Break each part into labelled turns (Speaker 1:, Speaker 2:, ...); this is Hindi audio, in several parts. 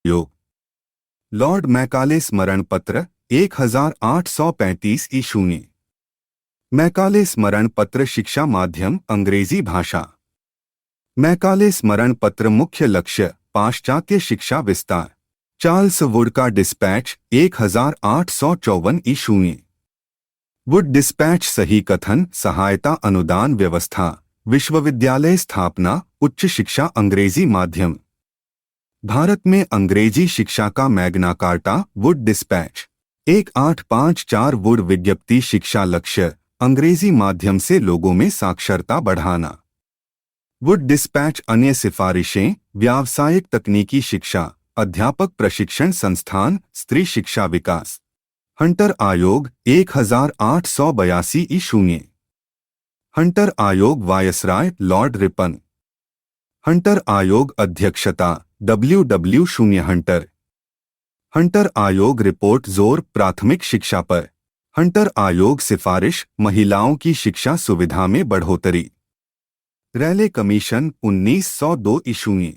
Speaker 1: योग। लॉर्ड मैकाले स्मरण पत्र 1835 ईशून्य। मैकाले स्मरण पत्र शिक्षा माध्यम अंग्रेजी भाषा। मैकाले स्मरण पत्र मुख्य लक्ष्य पाश्चात्य शिक्षा विस्तार। चार्ल्स वुड का डिस्पैच 1854 ईशून्य। वुड डिस्पैच सही कथन सहायता अनुदान व्यवस्था विश्वविद्यालय स्थापना उच्च शिक्षा अंग्रेजी माध्यम। भारत में अंग्रेजी शिक्षा का Magna carta Wood dispatch 1854। Would विज्ञप्ति शिक्षा लक्ष्य अंग्रेजी माध्यम से लोगों में साक्षरता बढ़ाना। वुड डिस्पैच अन्य सिफारिशें व्यावसायिक तकनीकी शिक्षा अध्यापक प्रशिक्षण संस्थान स्त्री शिक्षा विकास। हंटर आयोग 1882 ईशून्य। हंटर आयोग वायसराय लॉर्ड रिपन। हंटर आयोग अध्यक्षता WW शून्य हंटर। हंटर आयोग रिपोर्ट जोर प्राथमिक शिक्षा पर। हंटर आयोग सिफारिश महिलाओं की शिक्षा सुविधा में बढ़ोतरी। रैले कमीशन 1902 ईशून्य।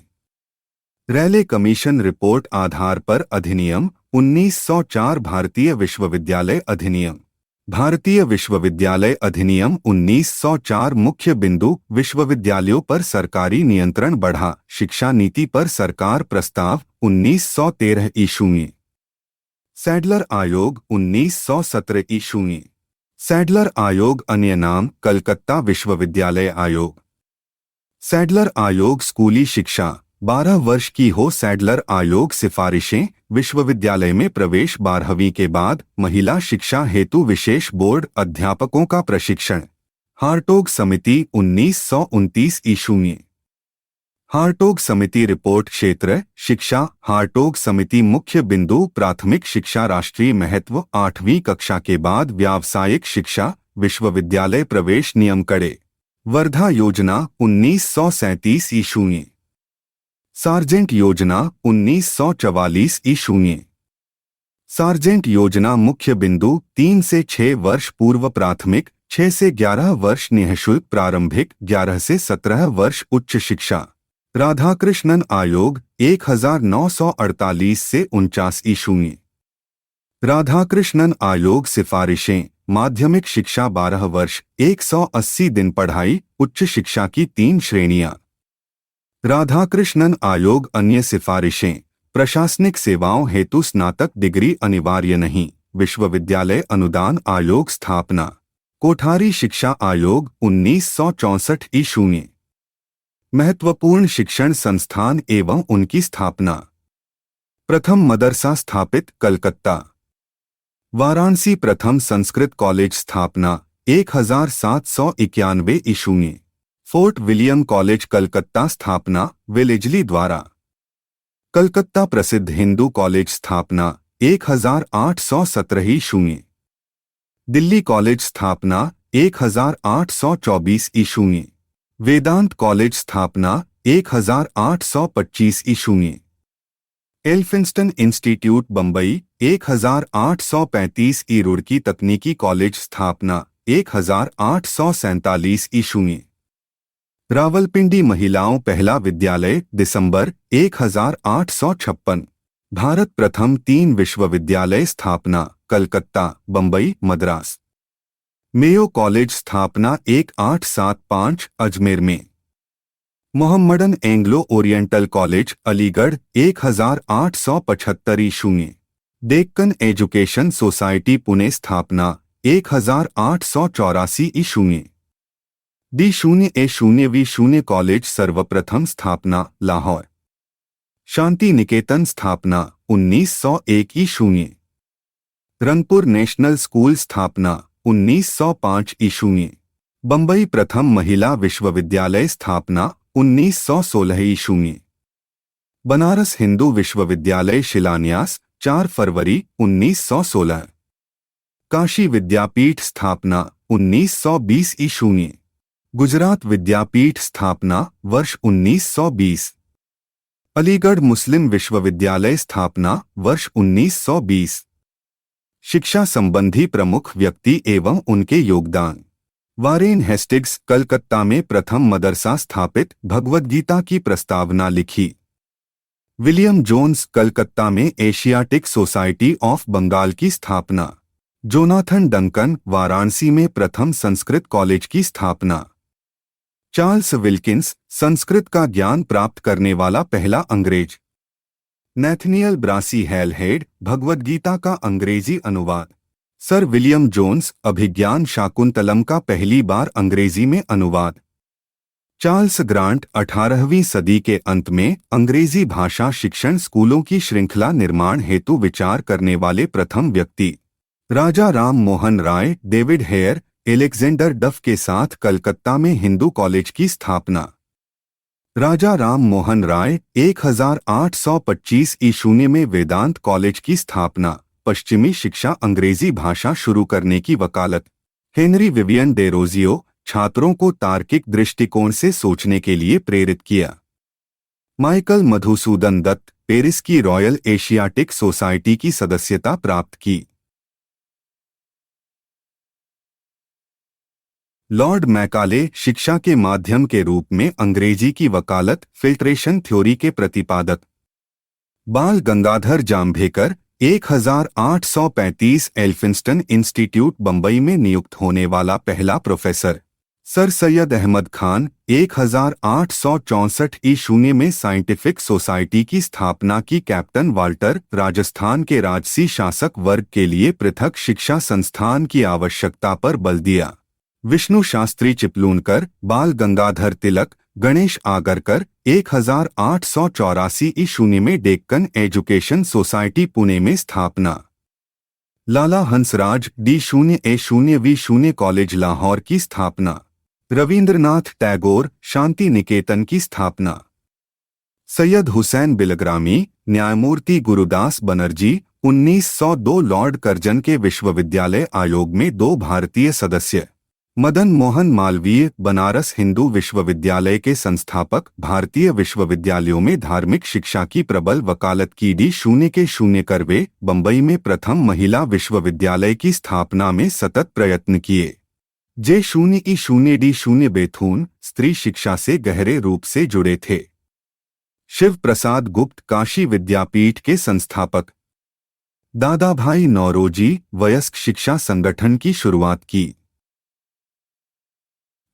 Speaker 1: रैले कमीशन रिपोर्ट आधार पर अधिनियम 1904। भारतीय विश्वविद्यालय अधिनियम। भारतीय विश्वविद्यालय अधिनियम 1904 मुख्य बिंदु विश्वविद्यालयों पर सरकारी नियंत्रण बढ़ा। शिक्षा नीति पर सरकार प्रस्ताव 1913 ईशून्य। सैडलर आयोग 1917 ईशून्य। सैडलर आयोग अन्य नाम कलकत्ता विश्वविद्यालय आयोग। सैडलर आयोग स्कूली शिक्षा 12 वर्ष की हो। सैडलर आयोग सिफारिशें विश्वविद्यालय में प्रवेश 12वीं के बाद महिला शिक्षा हेतु विशेष बोर्ड अध्यापकों का प्रशिक्षण। हार्टोग समिति 1929 ईशून्य। हार्टोग समिति रिपोर्ट क्षेत्र शिक्षा। हार्टोग समिति मुख्य बिंदु प्राथमिक शिक्षा राष्ट्रीय महत्व 8वीं कक्षा के बाद व्यावसायिक शिक्षा विश्वविद्यालय प्रवेश नियम कड़े। वर्धा योजना 1937 ईशून्य। सार्जेंट योजना 1944 ईशून्य। सार्जेंट योजना मुख्य बिंदु 3 से 6 वर्ष पूर्व प्राथमिक 6 से 11 वर्ष निःशुल्क प्रारंभिक 11 से 17 वर्ष उच्च शिक्षा। राधाकृष्णन आयोग 1948 से 49 ईशून्य। राधाकृष्णन आयोग सिफारिशें माध्यमिक शिक्षा 12 वर्ष 180 दिन पढ़ाई उच्च शिक्षा की 3 श्रेणियां। राधाकृष्णन आयोग अन्य सिफारिशें प्रशासनिक सेवाओं हेतु स्नातक डिग्री अनिवार्य नहीं। विश्वविद्यालय अनुदान आयोग स्थापना। कोठारी शिक्षा आयोग 1964 ईशून्य। महत्वपूर्ण शिक्षण संस्थान एवं उनकी स्थापना। प्रथम मदरसा स्थापित कलकत्ता। वाराणसी प्रथम संस्कृत कॉलेज स्थापना 1791 ईशून्य। फोर्ट विलियम कॉलेज कलकत्ता स्थापना वेलेजली द्वारा। कलकत्ता प्रसिद्ध हिंदू कॉलेज स्थापना 1817 ईशून्य। दिल्ली कॉलेज स्थापना 1824 ईशून्य। वेदांत कॉलेज स्थापना 1825 ईशून्य। एल्फिंस्टन इंस्टीट्यूट बंबई 1835 रुड़की तकनीकी कॉलेज स्थापना 1847 ईशून्य। रावलपिंडी महिलाओं पहला विद्यालय दिसंबर 1856। भारत प्रथम 3 विश्वविद्यालय स्थापना कलकत्ता बंबई मद्रास। मेयो कॉलेज स्थापना 1875 अजमेर में। Mohammedan Anglo Oriental college Aligarh 1875 ईशून्य। डेक्कन एजुकेशन सोसाइटी पुणे स्थापना 1884 ईशून्य। D0A0V0 कॉलेज सर्वप्रथम स्थापना लाहौर। शांति निकेतन स्थापना 1901 ईशून्य। रंगपुर नेशनल स्कूल स्थापना 1905 ईशून्य। बंबई प्रथम महिला विश्वविद्यालय स्थापना 1916 ईशून्य। बनारस हिंदू विश्वविद्यालय शिलान्यास 4 फरवरी 1916। काशी विद्यापीठ स्थापना 1920 ईशून्य। गुजरात विद्यापीठ स्थापना वर्ष 1920। अलीगढ़ मुस्लिम विश्वविद्यालय स्थापना वर्ष 1920। शिक्षा संबंधी प्रमुख व्यक्ति एवं उनके योगदान। वारेन हेस्टिग्स कलकत्ता में प्रथम मदरसा स्थापित भगवद गीता की प्रस्तावना लिखी। विलियम जोन्स कलकत्ता में एशियाटिक सोसाइटी ऑफ बंगाल की स्थापना। जोनाथन डंकन वाराणसी में प्रथम संस्कृत कॉलेज की स्थापना। चार्ल्स विल्किंस संस्कृत का ज्ञान प्राप्त करने वाला पहला अंग्रेज। नेथनियल ब्रासी हेलहेड भगवद्गीता का अंग्रेजी अनुवाद। सर विलियम जोन्स अभिज्ञान शाकुंतलम का पहली बार अंग्रेजी में अनुवाद। चार्ल्स ग्रांट 18वीं सदी के अंत में अंग्रेजी भाषा शिक्षण स्कूलों की श्रृंखला निर्माण हेतु विचार करने वाले प्रथम व्यक्ति। राजा Ram Mohan Roy David Hare Alexander डफ के साथ कलकत्ता में हिंदू कॉलेज की स्थापना। राजा राम मोहन राय 1825 ईशून्य में वेदांत कॉलेज की स्थापना। पश्चिमी शिक्षा अंग्रेजी भाषा शुरू करने की वकालत। हेनरी विवियन डेरोजियो छात्रों को तार्किक दृष्टिकोण से सोचने के लिए प्रेरित किया। माइकल मधुसूदन दत्त पेरिस की रॉयल एशियाटिक सोसाइटी की सदस्यता प्राप्त की। लॉर्ड मैकाले शिक्षा के माध्यम के रूप में अंग्रेजी की वकालत फिल्ट्रेशन थ्योरी के प्रतिपादक। बाल गंगाधर जाम्भेकर 1835 एल्फिंस्टन इंस्टीट्यूट बंबई में नियुक्त होने वाला पहला प्रोफेसर। सर सैयद अहमद खान 1864 ईशून्य में साइंटिफिक सोसाइटी की स्थापना की। कैप्टन वाल्टर राजस्थान के राजसी शासक वर्ग के लिए पृथक शिक्षा संस्थान की आवश्यकता पर बल दिया। विष्णु शास्त्री चिपलूनकर बाल गंगाधर तिलक गणेश आगरकर 1884 ईशून्य में डेक्कन एजुकेशन सोसाइटी पुणे में स्थापना। लाला हंसराज D0A0V0 कॉलेज लाहौर की स्थापना। रविंद्रनाथ टैगोर शांति निकेतन की स्थापना। सैयद हुसैन बिलग्रामी न्यायमूर्ति गुरुदास बनर्जी 1902 लॉर्ड कर्जन के विश्वविद्यालय आयोग में 2 भारतीय सदस्य। मदन मोहन मालवीय बनारस हिंदू विश्वविद्यालय के संस्थापक। भारतीय विश्वविद्यालयों में धार्मिक शिक्षा की प्रबल वकालत की। D0 करवे बंबई में प्रथम महिला विश्वविद्यालय की स्थापना में सतत प्रयत्न किए। J0E0 D0 बेथून स्त्री शिक्षा से गहरे रूप से जुड़े थे। शिव प्रसाद गुप्त काशी विद्यापीठ के संस्थापक। दादाभाई नौरोजी वयस्क शिक्षा संगठन की शुरुआत की।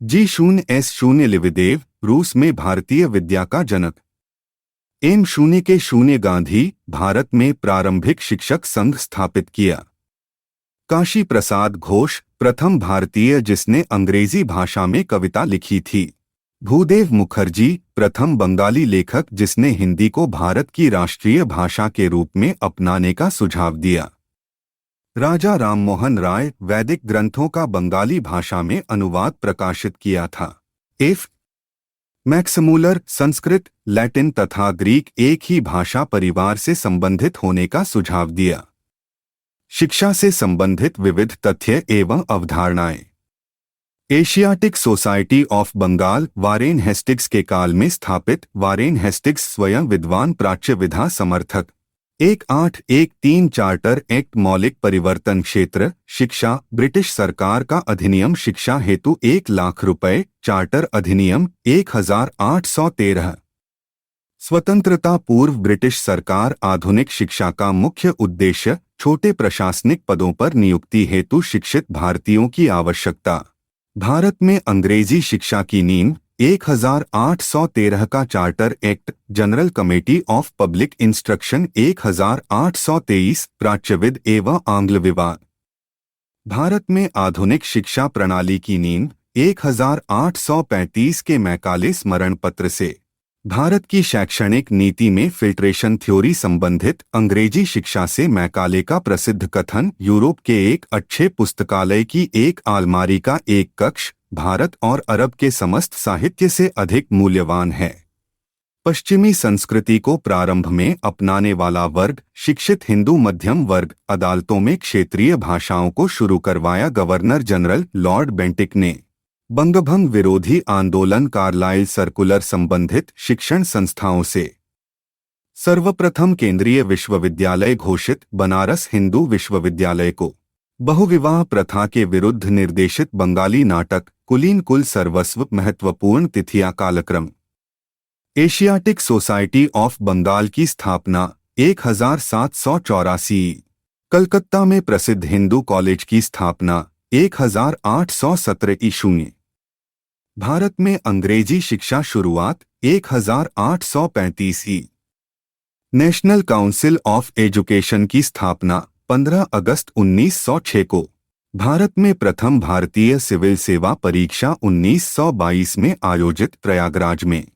Speaker 1: G0S0 लिविदेव रूस में भारतीय विद्या का जनक। M0 गांधी भारत में प्रारंभिक शिक्षक संघ स्थापित किया। काशी प्रसाद घोष प्रथम भारतीय जिसने अंग्रेजी भाषा में कविता लिखी थी। भूदेव मुखर्जी प्रथम बंगाली लेखक जिसने हिंदी को भारत की राष्ट्रीय भाषा के रूप में अपनाने का सुझाव दिया। राजा राममोहन राय वैदिक ग्रंथों का बंगाली भाषा में अनुवाद प्रकाशित किया था। एफ मैक्समूलर संस्कृत लैटिन तथा ग्रीक एक ही भाषा परिवार से संबंधित होने का सुझाव दिया। शिक्षा से संबंधित विविध तथ्य एवं अवधारणाएं। Asiatic society of Bengal Warren Hastings के काल में स्थापित। वारेन हेस्टिग्स स्वयं विद्वान प्राच्य विधा समर्थक। 1813 चार्टर एक्ट मौलिक परिवर्तन क्षेत्र शिक्षा ब्रिटिश सरकार का अधिनियम शिक्षा हेतु 1 लाख रुपए। चार्टर अधिनियम 1813। स्वतंत्रता पूर्व ब्रिटिश सरकार आधुनिक शिक्षा का मुख्य उद्देश्य छोटे प्रशासनिक पदों पर नियुक्ति हेतु शिक्षित भारतीयों की आवश्यकता। भारत में अंग्रेजी शिक्षा की नींव 1813 का charter act general committee of public instruction 1823 प्राच्यविद एवं आंग्ल विवाद। भारत में आधुनिक शिक्षा प्रणाली की नींव 1835 के मैकाले स्मरण पत्र से। भारत की शैक्षणिक नीति में फिल्ट्रेशन थ्योरी संबंधित अंग्रेजी शिक्षा से मैकाले का प्रसिद्ध कथन यूरोप के एक अच्छे पुस्तकालय की एक अलमारी का एक कक्ष भारत और अरब के समस्त साहित्य से अधिक मूल्यवान है। पश्चिमी संस्कृति को प्रारंभ में अपनाने वाला वर्ग शिक्षित हिंदू मध्यम वर्ग अदालतों में क्षेत्रीय भाषाओं को शुरू करवाया। गवर्नर जनरल लॉर्ड बेंटिक ने बंगभंग विरोधी आंदोलन कार्लाइल सर्कुलर संबंधित शिक्षण संस्थाओं से सर्वप्रथम केंद्रीय विश्वविद्यालय घोषित। बनारस हिंदू विश्वविद्यालय को बहुविवाह प्रथा के विरुद्ध निर्देशित बंगाली नाटक कुलीन कुल सर्वस्व महत्वपूर्ण तिथियां कालक्रम। एशियाटिक सोसाइटी ऑफ बंगाल की स्थापना 1784। कलकत्ता में प्रसिद्ध हिंदू कॉलेज की स्थापना 1817 ईस्वी। भारत में अंग्रेजी शिक्षा शुरुआत 1835 ई। नेशनल काउंसिल ऑफ एजुकेशन की स्थापना 15 अगस्त 1906 को। भारत में प्रथम भारतीय सिविल सेवा परीक्षा 1922 में आयोजित प्रयागराज में।